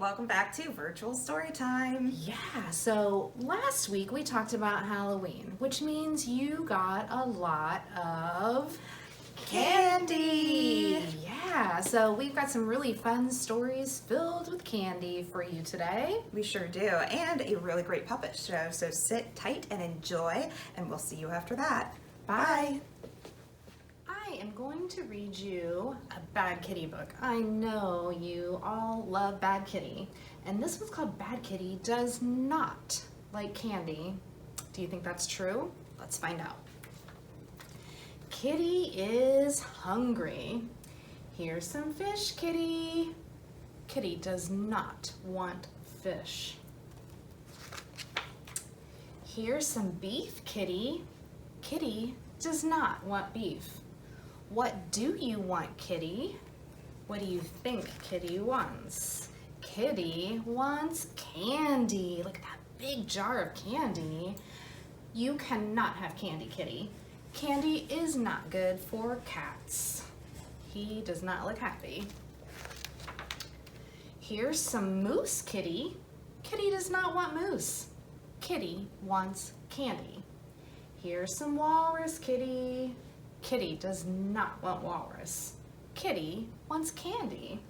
welcome back to Virtual Story Time. Yeah, so last week we talked about Halloween, which means you got a lot of Candy! Yeah, so we've got some really fun stories filled with candy for you today. We sure do, and a really great puppet show, so sit tight and enjoy, and we'll see you after that. Bye! I am going to read you a Bad Kitty book. I know you all love Bad Kitty, and this one's called Bad Kitty Does Not Like Candy. Do you think that's true? Let's find out. Kitty is hungry. Here's some fish, Kitty. Kitty does not want fish. Here's some beef, Kitty. Kitty does not want beef. What do you want, Kitty? What do you think Kitty wants? Kitty wants candy. Look at that big jar of candy. You cannot have candy, Kitty. Candy is not good for cats. He does not look happy. Here's some moose, Kitty. Kitty does not want moose. Kitty wants candy. Here's some walrus, Kitty. Kitty does not want walrus. Kitty wants candy.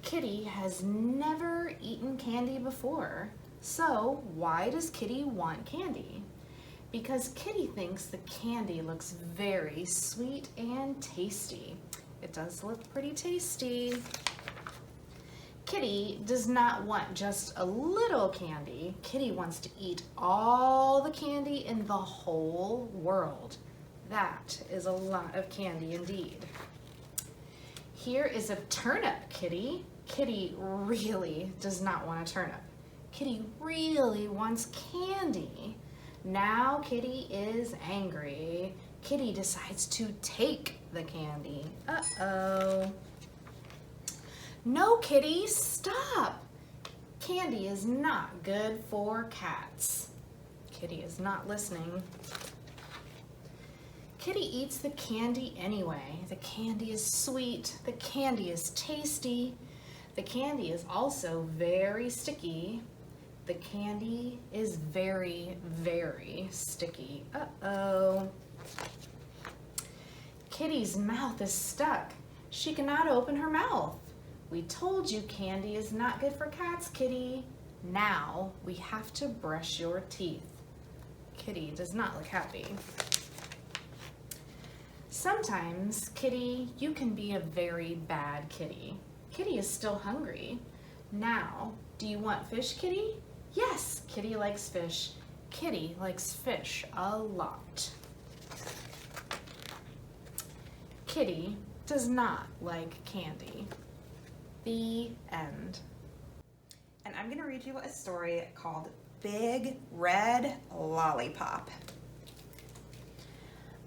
Kitty has never eaten candy before. So why does Kitty want candy? Because Kitty thinks the candy looks very sweet and tasty. It does look pretty tasty. Kitty does not want just a little candy. Kitty wants to eat all the candy in the whole world. That is a lot of candy indeed. Here is a turnip, Kitty. Kitty really does not want a turnip. Kitty really wants candy. Now Kitty is angry. Kitty decides to take the candy. Uh-oh. No, Kitty, stop. Candy is not good for cats. Kitty is not listening. Kitty eats the candy anyway. The candy is sweet. The candy is tasty. The candy is also very sticky. The candy is very, very sticky. Uh-oh. Kitty's mouth is stuck. She cannot open her mouth. We told you candy is not good for cats, Kitty. Now we have to brush your teeth. Kitty does not look happy. Sometimes, Kitty, you can be a very bad kitty. Kitty is still hungry. Now, do you want fish, Kitty? Yes, Kitty likes fish. Kitty likes fish a lot. Kitty does not like candy. The end. And I'm going to read you a story called Big Red Lollipop.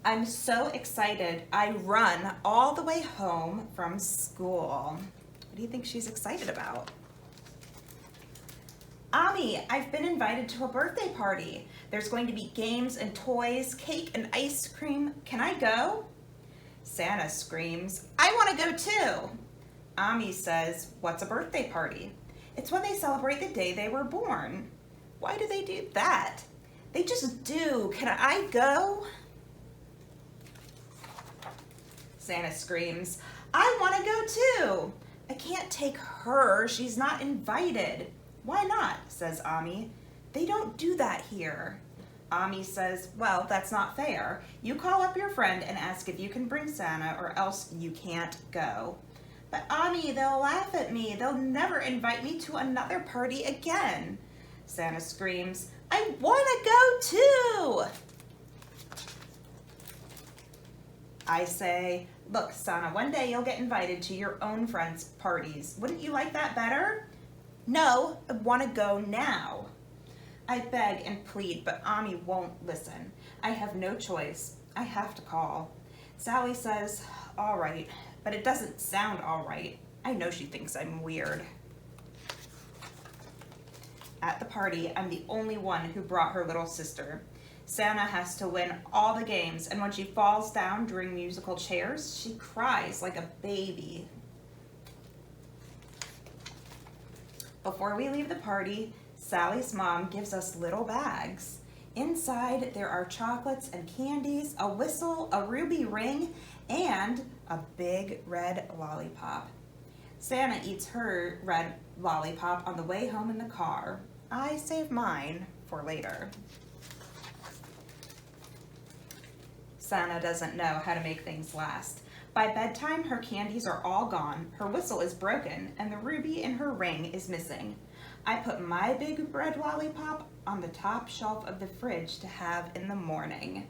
I'm so excited. I run all the way home from school. What do you think she's excited about? Ami, I've been invited to a birthday party. There's going to be games and toys, cake and ice cream. Can I go? Santa screams, I want to go too. Ami says, what's a birthday party? It's when they celebrate the day they were born. Why do they do that? They just do. Can I go? Santa screams, I want to go too. I can't take her. She's not invited. Why not? Says Ami. They don't do that here. Ami says, well, that's not fair. You call up your friend and ask if you can bring Santa or else you can't go. But Ami, they'll laugh at me. They'll never invite me to another party again. Santa screams, I want to go too. I say, look, Santa, one day you'll get invited to your own friends' parties. Wouldn't you like that better? No, I want to go now. I beg and plead, but Ami won't listen. I have no choice. I have to call. Sally says, all right, but it doesn't sound all right. I know she thinks I'm weird. At the party, I'm the only one who brought her little sister. Santa has to win all the games, and when she falls down during musical chairs, she cries like a baby. Before we leave the party, Sally's mom gives us little bags. Inside, there are chocolates and candies, a whistle, a ruby ring, and a big red lollipop. Santa eats her red lollipop on the way home in the car. I save mine for later. Santa doesn't know how to make things last. By bedtime, her candies are all gone, her whistle is broken, and the ruby in her ring is missing. I put my big red lollipop on the top shelf of the fridge to have in the morning.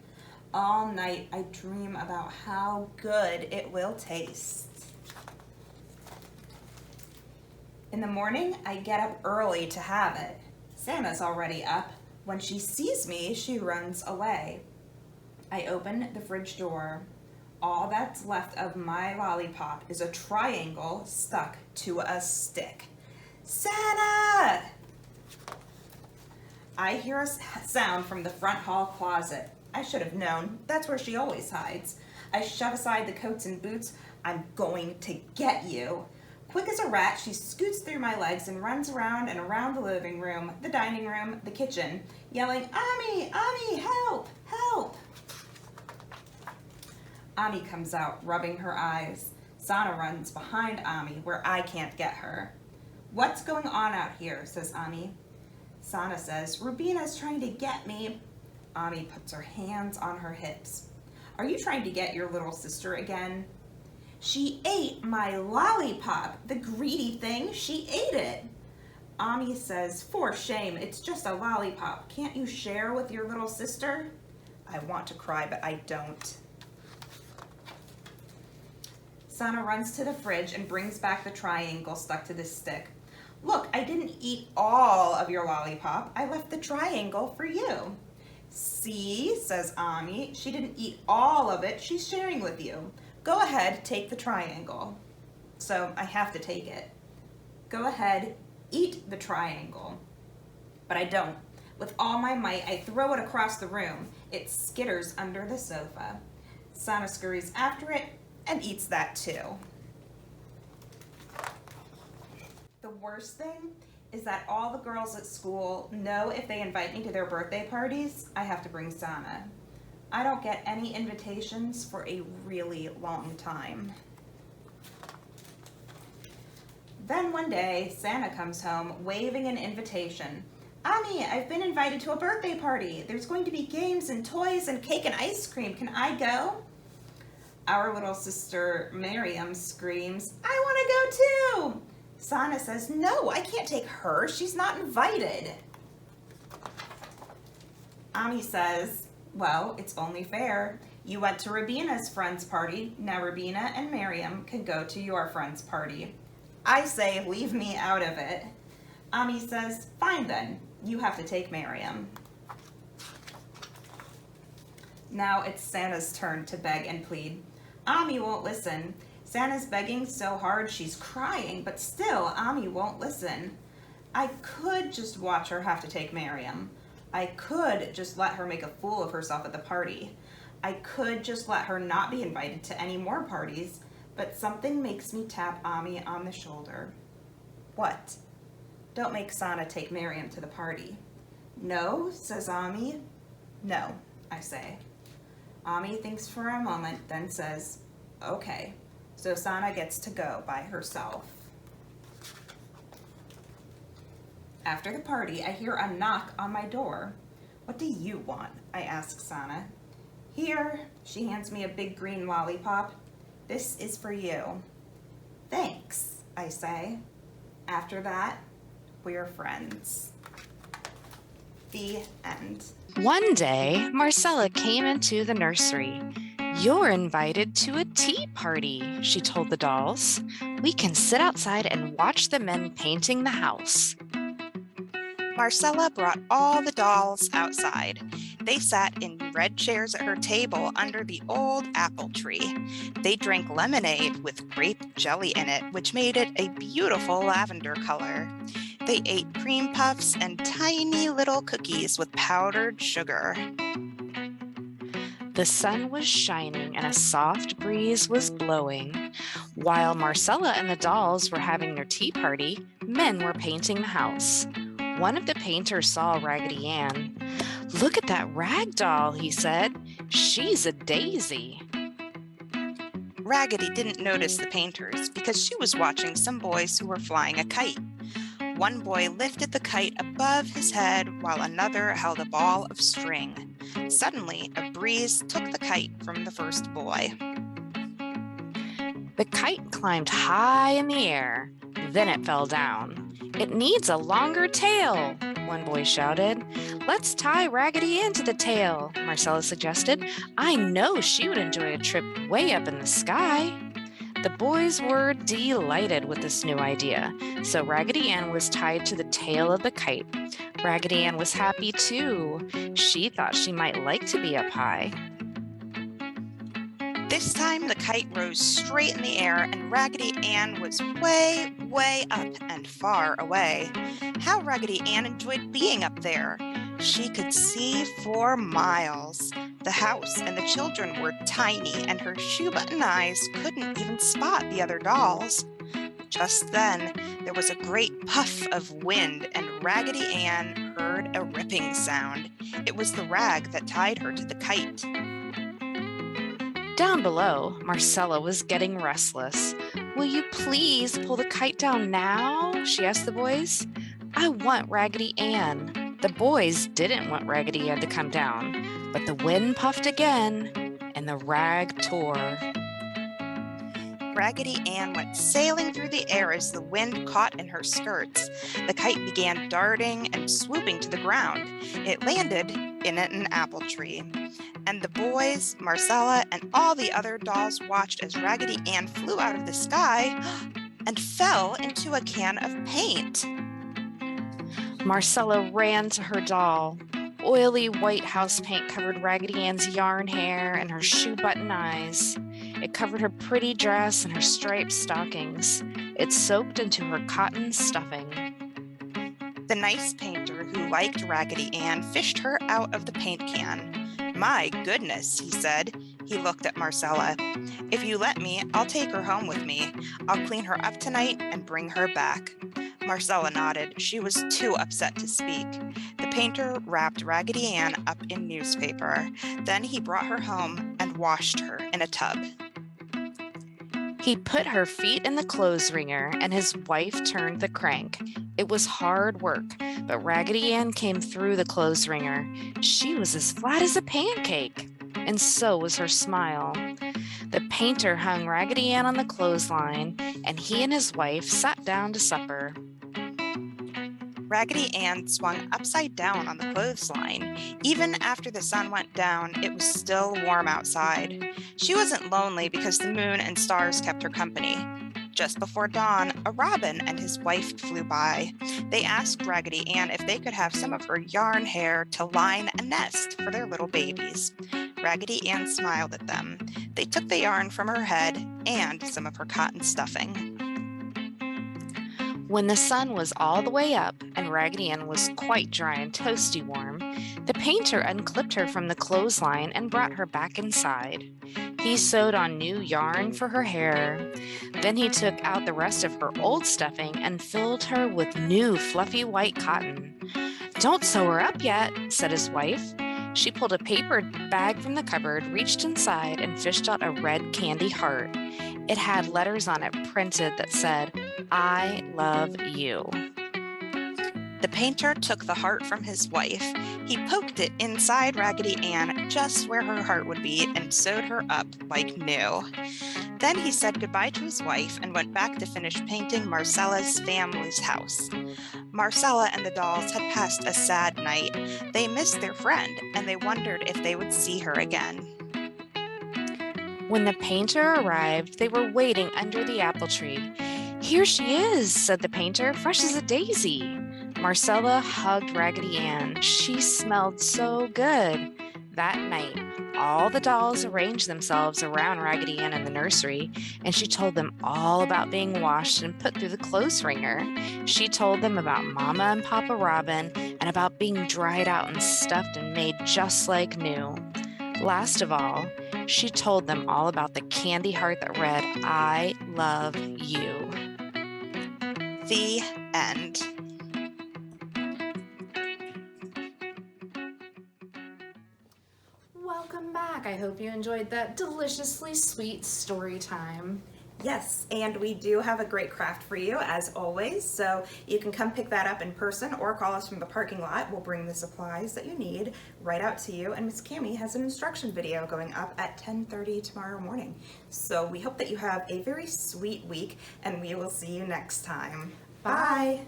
All night, I dream about how good it will taste. In the morning, I get up early to have it. Santa's already up. When she sees me, she runs away. I open the fridge door. All that's left of my lollipop is a triangle stuck to a stick. Santa! I hear a sound from the front hall closet. I should have known. That's where she always hides. I shove aside the coats and boots. I'm going to get you. Quick as a rat, she scoots through my legs and runs around and around the living room, the dining room, the kitchen, yelling, Ami, Ami, help, help. Ami comes out, rubbing her eyes. Sana runs behind Ami, where I can't get her. What's going on out here, says Ami. Sana says, Rubina's trying to get me. Ami puts her hands on her hips. Are you trying to get your little sister again? She ate my lollipop, the greedy thing, she ate it. Ami says, for shame, it's just a lollipop. Can't you share with your little sister? I want to cry, but I don't. Sana runs to the fridge and brings back the triangle stuck to the stick. Look, I didn't eat all of your lollipop. I left the triangle for you. See, says Ami, she didn't eat all of it. She's sharing with you. Go ahead, take the triangle. So I have to take it. Go ahead, eat the triangle. But I don't. With all my might, I throw it across the room. It skitters under the sofa. Sana scurries after it and eats that too. The worst thing is that all the girls at school know if they invite me to their birthday parties, I have to bring Sana. I don't get any invitations for a really long time. Then one day, Santa comes home waving an invitation. Ami, I've been invited to a birthday party. There's going to be games and toys and cake and ice cream. Can I go? Our little sister Miriam screams, I want to go too. Sana says, no, I can't take her. She's not invited. Ami says, well, it's only fair. You went to Rubina's friend's party. Now Rubina and Miriam can go to your friend's party. I say, leave me out of it. Ami says, fine then. You have to take Miriam. Now it's Santa's turn to beg and plead. Ami won't listen. Santa's begging so hard she's crying, but still Ami won't listen. I could just watch her have to take Miriam. I could just let her make a fool of herself at the party. I could just let her not be invited to any more parties, but something makes me tap Ami on the shoulder. What? Don't make Sana take Miriam to the party. No, says Ami. No, I say. Ami thinks for a moment, then says, okay. So Sana gets to go by herself. After the party, I hear a knock on my door. What do you want? I ask Sana. Here, she hands me a big green lollipop. This is for you. Thanks, I say. After that, we're friends. The end. One day, Marcella came into the nursery. You're invited to a tea party, she told the dolls. We can sit outside and watch the men painting the house. Marcella brought all the dolls outside. They sat in red chairs at her table under the old apple tree. They drank lemonade with grape jelly in it, which made it a beautiful lavender color. They ate cream puffs and tiny little cookies with powdered sugar. The sun was shining and a soft breeze was blowing. While Marcella and the dolls were having their tea party, men were painting the house. One of the painters saw Raggedy Ann. "Look at that rag doll," he said. "She's a daisy." Raggedy didn't notice the painters because she was watching some boys who were flying a kite. One boy lifted the kite above his head while another held a ball of string. Suddenly, a breeze took the kite from the first boy. The kite climbed high in the air. Then it fell down. "It needs a longer tail," one boy shouted. "Let's tie Raggedy Ann to the tail," Marcella suggested. "I know she would enjoy a trip way up in the sky." The boys were delighted with this new idea, so Raggedy Ann was tied to the tail of the kite. Raggedy Ann was happy too. She thought she might like to be up high. This time the kite rose straight in the air and Raggedy Ann was way, way up and far away. How Raggedy Ann enjoyed being up there! She could see for miles. The house and the children were tiny and her shoe-button eyes couldn't even spot the other dolls. Just then, there was a great puff of wind and Raggedy Ann heard a ripping sound. It was the rag that tied her to the kite. Down below, Marcella was getting restless. "Will you please pull the kite down now?" she asked the boys. "I want Raggedy Ann." The boys didn't want Raggedy Ann to come down, but the wind puffed again, and the rag tore. Raggedy Ann went sailing through the air as the wind caught in her skirts. The kite began darting and swooping to the ground. It landed in an apple tree. And the boys, Marcella, and all the other dolls watched as Raggedy Ann flew out of the sky and fell into a can of paint. Marcella ran to her doll. Oily white house paint covered Raggedy Ann's yarn hair and her shoe-button eyes. It covered her pretty dress and her striped stockings. It soaked into her cotton stuffing. The nice painter who liked Raggedy Ann fished her out of the paint can. "My goodness," he said. He looked at Marcella. "If you let me, I'll take her home with me. I'll clean her up tonight and bring her back." Marcella nodded. She was too upset to speak. The painter wrapped Raggedy Ann up in newspaper. Then he brought her home and washed her in a tub. He put her feet in the clothes wringer and his wife turned the crank. It was hard work, but Raggedy Ann came through the clothes wringer. She was as flat as a pancake, and so was her smile. The painter hung Raggedy Ann on the clothesline, and he and his wife sat down to supper. Raggedy Ann swung upside down on the clothesline. Even after the sun went down, it was still warm outside. She wasn't lonely because the moon and stars kept her company. Just before dawn, a robin and his wife flew by. They asked Raggedy Ann if they could have some of her yarn hair to line a nest for their little babies. Raggedy Ann smiled at them. They took the yarn from her head and some of her cotton stuffing. When the sun was all the way up and Raggedy Ann was quite dry and toasty warm, the painter unclipped her from the clothesline and brought her back inside. He sewed on new yarn for her hair. Then he took out the rest of her old stuffing and filled her with new fluffy white cotton. "Don't sew her up yet," said his wife. She pulled a paper bag from the cupboard, reached inside, and fished out a red candy heart. It had letters on it printed that said, "I love you." The painter took the heart from his wife. He poked it inside Raggedy Ann just where her heart would be and sewed her up like new. Then he said goodbye to his wife and went back to finish painting Marcella's family's house. Marcella and the dolls had passed a sad night. They missed their friend and they wondered if they would see her again. When the painter arrived, they were waiting under the apple tree. "Here she is," said the painter, "fresh as a daisy." Marcella hugged Raggedy Ann. She smelled so good. That night, all the dolls arranged themselves around Raggedy Ann in the nursery, and she told them all about being washed and put through the clothes wringer. She told them about Mama and Papa Robin and about being dried out and stuffed and made just like new. Last of all, She told them all about the candy heart that read, "I love you." The end. Welcome back. I hope you enjoyed that deliciously sweet story time. Yes, and we do have a great craft for you as always, so you can come pick that up in person or call us from the parking lot. We'll bring the supplies that you need right out to you, and Miss Cami has an instruction video going up at 10:30 tomorrow morning. So we hope that you have a very sweet week, and we will see you next time. Bye.